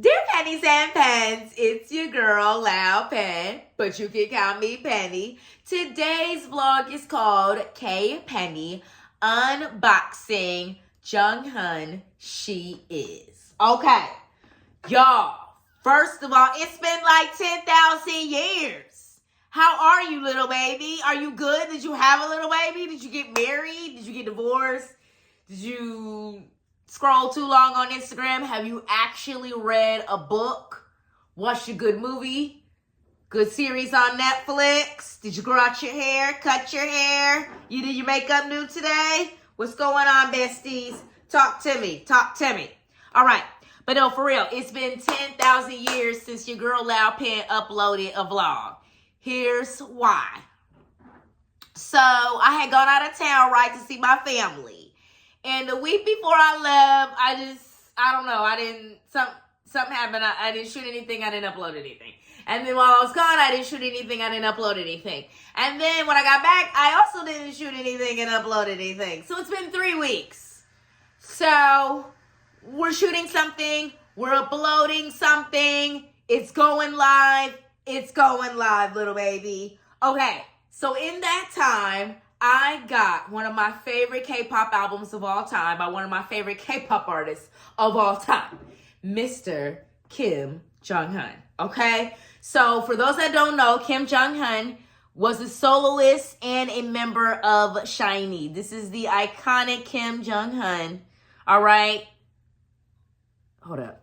Dear Pennies and Pens, it's your girl, Loud Pen, but you can call me Penny. Today's vlog is called Penny Unboxing Jonghyun She Is. Okay, y'all, first of all, it's been like 10,000 years. How are you, little baby? Are you good? Did you have a little baby? Did you get married? Did you get divorced? Did you scroll too long on Instagram? Have you actually read a book? Watched a good movie? Good series on Netflix? Did you grow out your hair? Cut your hair? You did your makeup new today? What's going on, besties? Talk to me. Talk to me. All right. But no, for real, it's been 10,000 years since your girl Loud Pen uploaded a vlog. Here's why. So I had gone out of town, right, to see my family. And the week before I left, I don't know, something happened. I didn't shoot anything. I didn't upload anything. And then while I was gone, I didn't shoot anything. I didn't upload anything. And then when I got back, I also didn't shoot anything and upload anything. So it's been 3 weeks. So we're shooting something. We're uploading something. It's going live. It's going live, little baby. Okay, so in that time, I got one of my favorite K-pop albums of all time by one of my favorite K-pop artists of all time, Mr. Kim Jonghyun, okay? So for those that don't know, Kim Jonghyun was a soloist and a member of SHINee. This is the iconic Kim Jonghyun, all right? Hold up.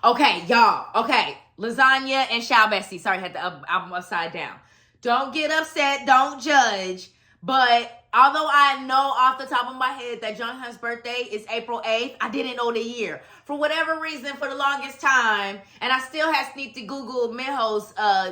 Okay, y'all. Okay, Lasagna and Shawol Bestie. Sorry, I had the album upside down. Don't get upset. Don't judge. But although I know off the top of my head that Jonghyun's birthday is April 8th, I didn't know the year. For whatever reason, for the longest time, and I still have to Google Minho's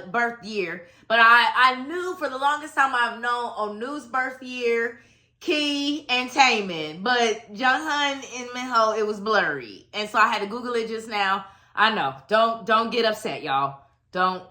birth year, but I knew for the longest time I've known Onu's birth year, Key, and Taemin. But Jonghyun and Minho, it was blurry. And so I had to Google it just now. I know. Don't get upset, y'all. Don't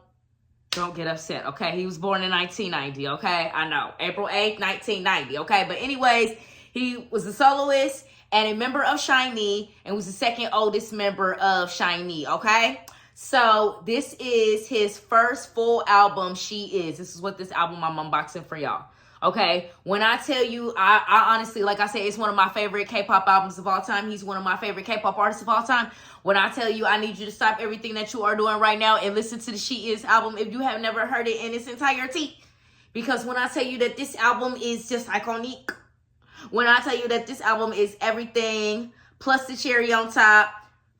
get upset, okay? He was born in 1990, okay? I know. April 8th, 1990, okay? But anyways, he was a soloist and a member of SHINee and was the second oldest member of SHINee, okay? So this is his first full album, She Is. This is what this album I'm unboxing for y'all. Okay, when I tell you, I honestly, like I said, it's one of my favorite K-pop albums of all time. He's one of my favorite K-pop artists of all time. When I tell you, I need you to stop everything that you are doing right now and listen to the She Is album if you have never heard it in its entirety. Because when I tell you that this album is just iconic, when I tell you that this album is everything, plus the cherry on top,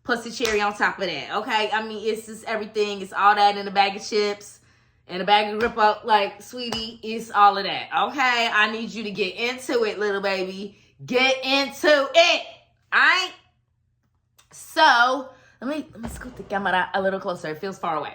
plus the cherry on top of that, okay? I mean, it's just everything. It's all that in a bag of chips. And a bag of grip up, like, sweetie, it's all of that, okay? I need you to get into it, little baby. Get into it, all right? So, let me scoot the camera a little closer. It feels far away.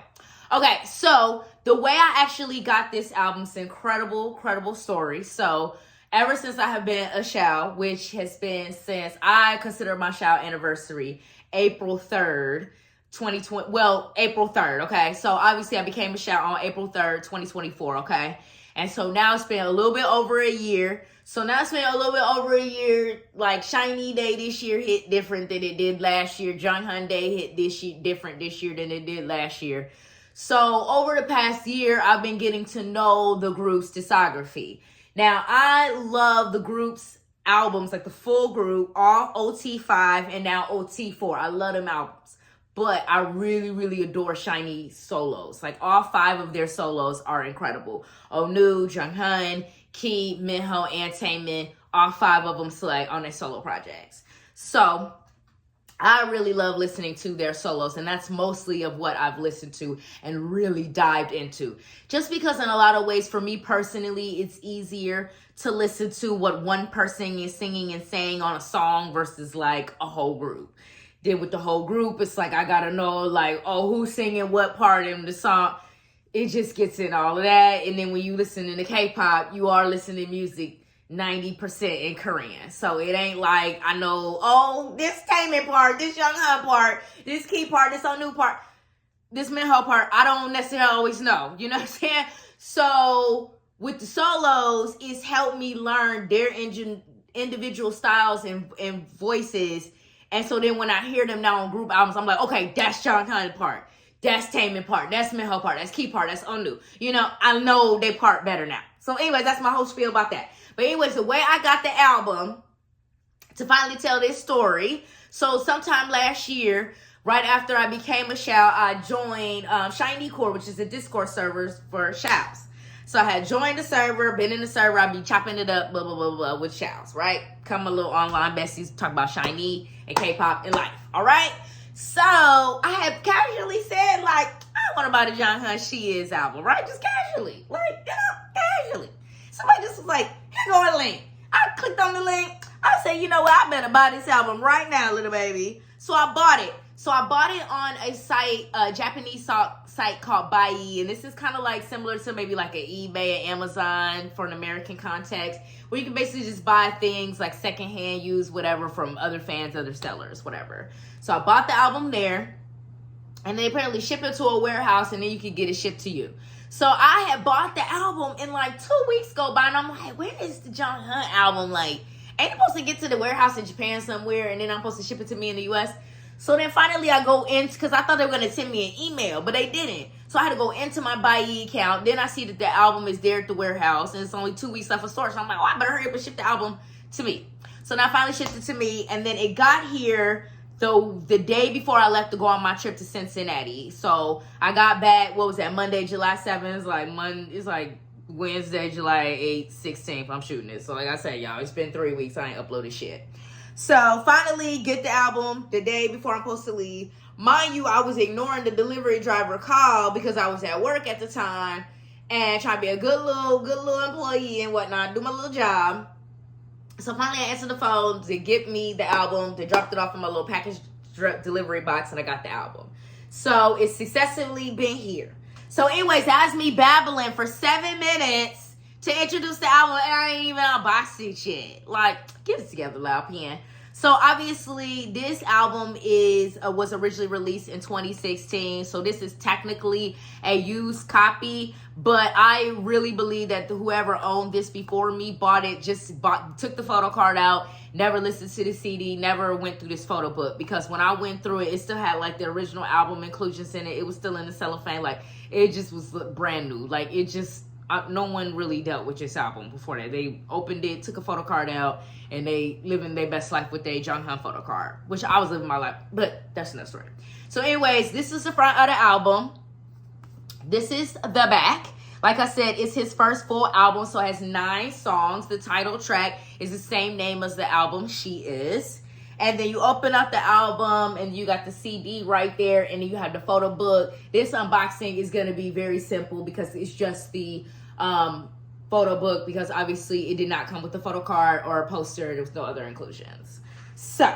Okay, so the way I actually got this album is incredible story. So, ever since I have been a Shawol, which has been since I consider my Shawol anniversary, April 3rd, 2020, well, April 3rd, okay? So obviously I became a Shawol on April 3rd, 2024, okay? And so now it's been a little bit over a year. So now it's been a little bit over a year. Like SHINee Day this year hit different than it did last year. Jonghyun Day hit this year different this year than it did last year. So over the past year, I've been getting to know the group's discography. Now, I love the group's albums, like the full group, all OT5 and now OT4. I love them albums. But I really adore SHINee solos. Like, all 5 of their solos are incredible. Onu, Jonghyun, Key, Minho, and Taemin, all 5 of them select on their solo projects. So, I really love listening to their solos, and that's mostly of what I've listened to and really dived into. Just because in a lot of ways, for me personally, it's easier to listen to what one person is singing and saying on a song versus, like, a whole group. Then with the whole group, it's like I gotta know, like, oh, who's singing what part in the song. It just gets in all of that. And then when you listen to K-pop, you are listening to music 90% in Korean. So it ain't like I know, oh, this Taemin part, this Jonghyun part, this Key part, this Onu part, this Minho part. I don't necessarily always know. You know what I'm saying? So with the solos, it's helped me learn their individual styles and voices And so then when I hear them now on group albums, I'm like, okay, that's Jonghyun part. That's Taemin part. That's Minho part. That's Key part. That's Ondu. You know, I know they part better now. So anyways, that's my whole spiel about that. But anyways, the way I got the album, to finally tell this story. So sometime last year, right after I became a Shao, I joined Shiny Core, which is a Discord server for Shaos. So I had joined the server, been in the server, I'd be chopping it up, blah, blah, blah, blah, with Shaos, right? Come a little online besties, talk about Shiny and K-pop and life, all right? So I had casually said, like, I want to buy the Jonghyun She Is album, right? Just casually, like, you know, casually. Somebody just was like, here go a link. I clicked on the link. I said, you know what? I better buy this album right now, little baby. So I bought it. So I bought it on a site, a Japanese site called Buy. And this is kind of like similar to maybe like an eBay or Amazon for an American context, where you can basically just buy things like secondhand, used, whatever, from other fans, other sellers, whatever. So I bought the album there, and they apparently ship it to a warehouse, and then you can get it shipped to you. So I had bought the album, and like 2 weeks go by, and I'm like, where is the Jonghyun album? Like, ain't supposed to get to the warehouse in Japan somewhere, and then I'm supposed to ship it to me in the U.S.? So then finally I go in, because I thought they were going to send me an email, but they didn't. So I had to go into my Buy account. Then I see that the album is there at the warehouse, and it's only 2 weeks left of storage. So I'm like, oh, I better hurry up and ship the album to me. So now I finally shipped it to me, and then it got here the day before I left to go on my trip to Cincinnati. So I got back, what was that, Monday, July 7th. It's like Wednesday, July 8th, 16th. I'm shooting it. So like I said, y'all, it's been 3 weeks. I ain't uploaded shit. So finally get the album the day before I'm supposed to leave. Mind you, I was ignoring the delivery driver call because I was at work at the time and trying to be a good little employee and whatnot, do my little job. So finally I answered the phone to get me the album. They dropped it off in my little package delivery box, and I got the album. So it's successfully been here. So anyways, that's me babbling for 7 minutes to introduce the album, and I ain't even unboxed it yet. Like, get it together, Loud Pen. So obviously this album was originally released in 2016. So this is technically a used copy, but I really believe that whoever owned this before me took the photo card out, never listened to the CD, never went through this photo book, because when I went through it, it still had like the original album inclusions in it. It was still in the cellophane. Like, it just was brand new. Like, it just, no one really dealt with this album before that. They opened it, took a photo card out, and they living their best life with their Jonghyun photo card, which I was living my life, but that's another story. So anyways, this is the front of the album. This is the back. Like I said, it's his first full album, so it has 9 songs. The title track is the same name as the album, She Is. And then you open up the album, and you got the CD right there, and then you have the photo book. This unboxing is going to be very simple because it's just the photo book, because obviously it did not come with a photo card or a poster. There was no other inclusions. So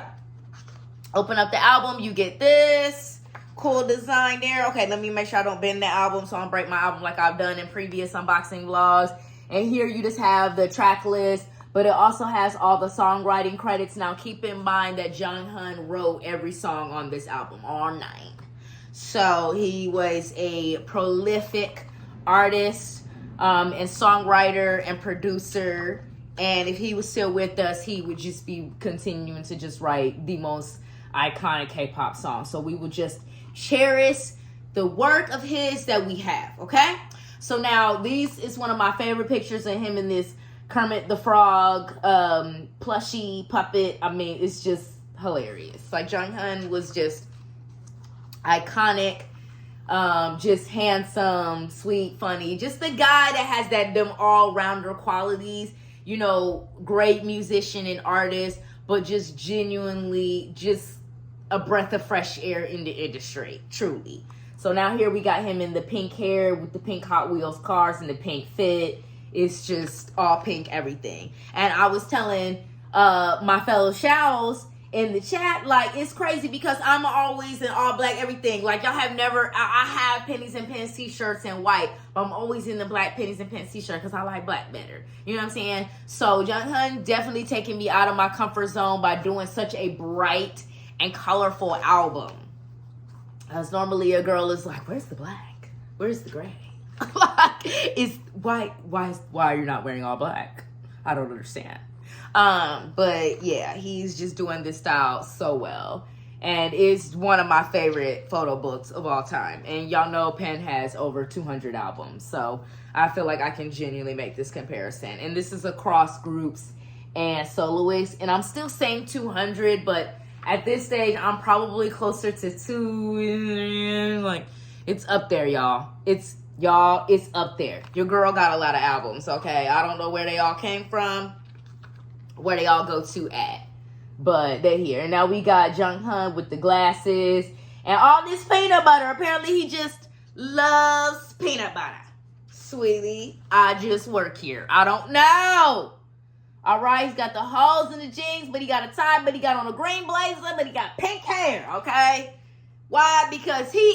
open up the album, you get this cool design there. Okay, let me make sure I don't bend the album so I don't break my album like I've done in previous unboxing vlogs. And here you just have the track list, but it also has all the songwriting credits. Now keep in mind that Jonghyun wrote every song on this album, all 9. So he was a prolific artist and songwriter and producer, and if he was still with us, he would just be continuing to just write the most iconic K-pop songs. So we would just cherish the work of his that we have, okay? So now this is one of my favorite pictures of him in this Kermit the Frog plushie puppet. I mean, it's just hilarious. Like, Jonghyun was just iconic. Just handsome, sweet, funny, just the guy that has them all-rounder qualities, you know, great musician and artist, but just genuinely just a breath of fresh air in the industry, truly. So now here we got him in the pink hair with the pink Hot Wheels cars and the pink fit. It's just all pink everything. And I was telling my fellow Shawols in the chat, like, it's crazy because I'm always in all black everything. Like, y'all have never, I have Pennies and Pens t-shirts in white, but I'm always in the black Pennies and Pens t-shirt because I like black better. You know what I'm saying? So Jonghyun definitely taking me out of my comfort zone by doing such a bright and colorful album. As normally a girl is like, where's the black? Where's the gray? Like, why are you not wearing all black? I don't understand. But yeah, he's just doing this style so well. And it's one of my favorite photo books of all time. And y'all know Penn has over 200 albums. So I feel like I can genuinely make this comparison. And this is across groups and soloists. And I'm still saying 200, but at this stage, I'm probably closer to 2. Like, it's up there, y'all. It's up there. Your girl got a lot of albums, okay? I don't know where they all came from, where they all go to at. But they're here. And now we got Jonghyun with the glasses and all this peanut butter. Apparently he just loves peanut butter. Sweetie, I just work here. I don't know. All right, he's got the holes in the jeans, but he got a tie, but he got on a green blazer, but he got pink hair, okay? Why? Because she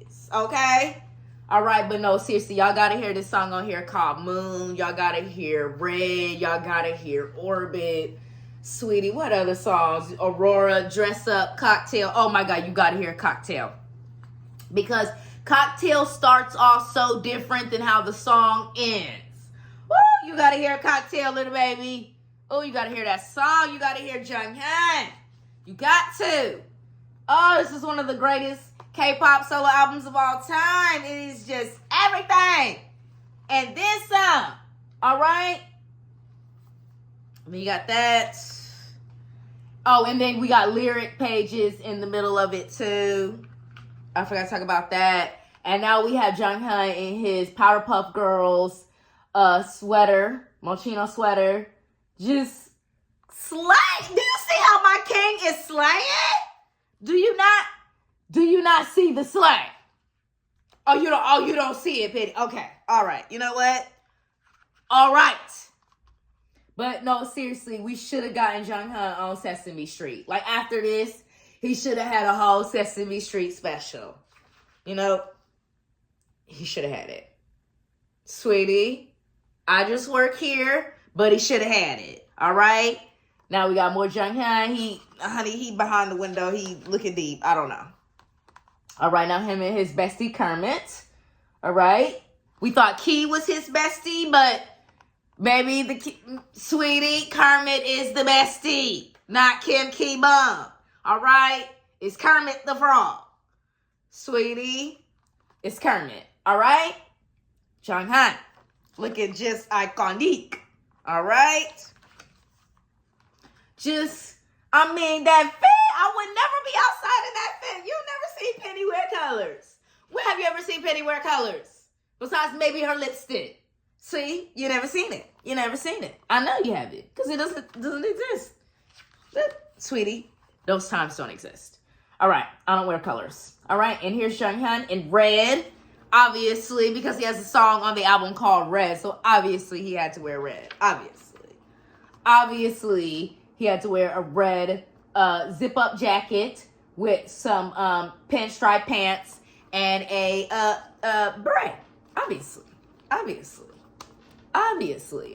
is, okay? All right, but no, seriously, y'all got to hear this song on here called Moon. Y'all got to hear Red. Y'all got to hear Orbit. Sweetie, what other songs? Aurora, Dress Up, Cocktail. Oh, my God, you got to hear Cocktail. Because Cocktail starts off so different than how the song ends. Woo, you got to hear Cocktail, little baby. Oh, you got to hear that song. You got to hear Jonghyun. You got to. Oh, this is one of the greatest K-pop solo albums of all time. It is just everything. And then some. All right? I mean, you got that. Oh, and then we got lyric pages in the middle of it, too. I forgot to talk about that. And now we have Jonghyun in his Powerpuff Girls sweater, Moschino sweater. Just slay. Do you see how my king is slaying? Do you not see the slay? Oh, you don't see it, Penny. Okay. All right. You know what? All right. But no, seriously, we should have gotten Jonghyun on Sesame Street. Like, after this, he should have had a whole Sesame Street special. You know, he should have had it. Sweetie, I just work here, but he should have had it. All right? Now we got more Jonghyun. He behind the window. He looking deep. I don't know. All right, now him and his bestie Kermit. All right? We thought Key was his bestie, but maybe sweetie, Kermit is the bestie, not Kim Key Bum. All right? It's Kermit the Frog. Sweetie, it's Kermit. All right? Jonghyun, looking just iconic. All right? That fit, I would never be outside in that fit. You've never seen Penny wear colors. Where have you ever seen Penny wear colors? Besides maybe her lipstick. See? You never seen it. You never seen it. I know you haven't. Because it doesn't exist. But, sweetie, those times don't exist. All right. I don't wear colors. All right. And here's Jonghyun in red. Obviously, because he has a song on the album called Red. So, obviously, he had to wear red. Obviously, he had to wear a red zip-up jacket with some pinstripe pants and a beret. Obviously.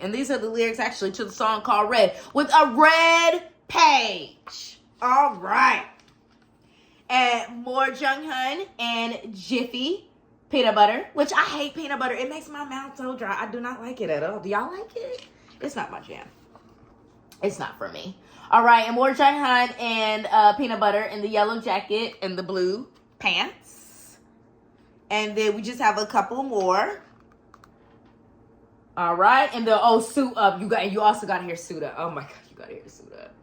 And these are the lyrics actually to the song called Red with a red page. All right. And more Jonghyun and Jiffy peanut butter, which I hate peanut butter. It makes my mouth so dry. I do not like it at all. Do y'all like it? It's not my jam. It's not for me. All right, and more Jonghyun and peanut butter in the yellow jacket and the blue pants. And then we just have a couple more. All right, and the suit up. You also got to hear suit up. Oh my God, you got to hear suit up.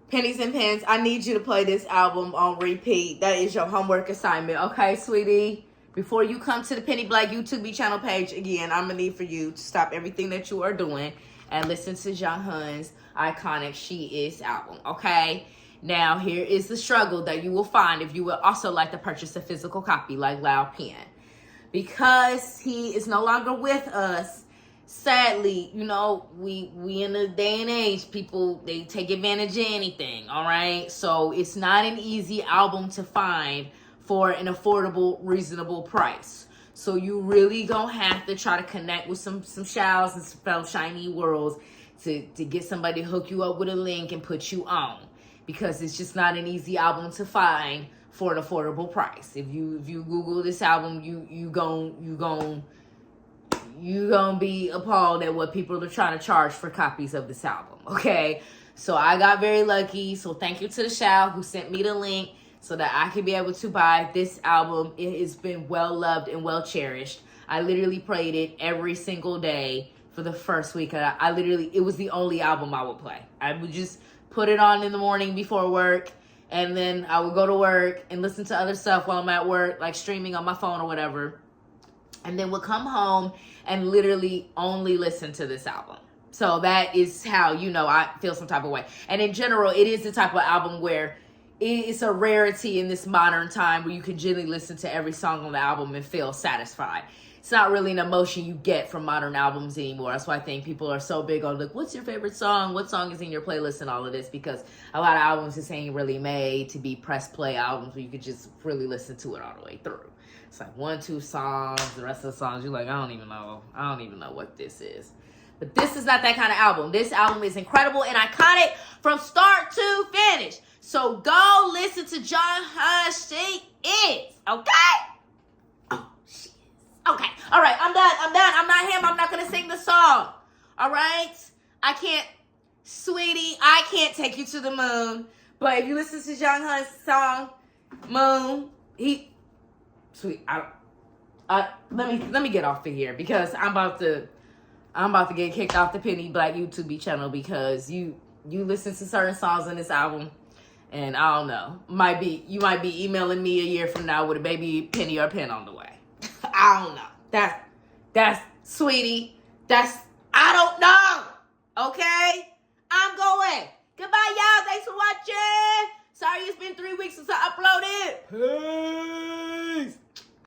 Pennies and Pens, I need you to play this album on repeat. That is your homework assignment, okay, sweetie? Before you come to the Penny Black YouTube channel page again, I'm going to need for you to stop everything that you are doing and listen to Jonghyun's iconic She Is album, okay? Now, here is the struggle that you will find if you would also like to purchase a physical copy like Loud Pen. Because he is no longer with us, sadly, you know, we in a day and age, people, they take advantage of anything, all right? So it's not an easy album to find for an affordable, reasonable price. So you really gonna have to try to connect with some Shawols and some fellow Shiny Worlds to get somebody to hook you up with a link and put you on. Because it's just not an easy album to find for an affordable price. If you Google this album, you gonna be appalled at what people are trying to charge for copies of this album, okay? So I got very lucky. So thank you to the Shawol who sent me the link so that I could be able to buy this album. It has been well loved and well cherished. I literally played it every single day for the first week. It was the only album I would play. I would just put it on in the morning before work, and then I would go to work and listen to other stuff while I'm at work, like streaming on my phone or whatever. And then would come home and literally only listen to this album. So that is how, I feel some type of way. And in general, it is the type of album where it's a rarity in this modern time where you can genuinely listen to every song on the album and feel satisfied. It's not really an emotion you get from modern albums anymore. That's why I think people are so big on, what's your favorite song? What song is in your playlist and all of this? Because a lot of albums just ain't really made to be press play albums where you could just really listen to it all the way through. It's like 1, 2 songs. The rest of the songs, you're like, I don't even know what this is. But this is not that kind of album. This album is incredible and iconic from start to finish. So go listen to Jonghyun She Is, okay? Oh, she is. Okay, all right, I'm done. I'm not him. I'm not going to sing the song, all right? Sweetie, I can't take you to the moon. But if you listen to Jonghyun's song, Moon, let me get off of here because I'm about to get kicked off the Penny Black YouTube channel because you listen to certain songs on this album, and I don't know. You might be emailing me a year from now with a baby penny or pen on the way. I don't know. That's sweetie. I don't know. Okay? I'm going. Goodbye, y'all. Thanks for watching. Sorry it's been 3 weeks since I uploaded. Peace.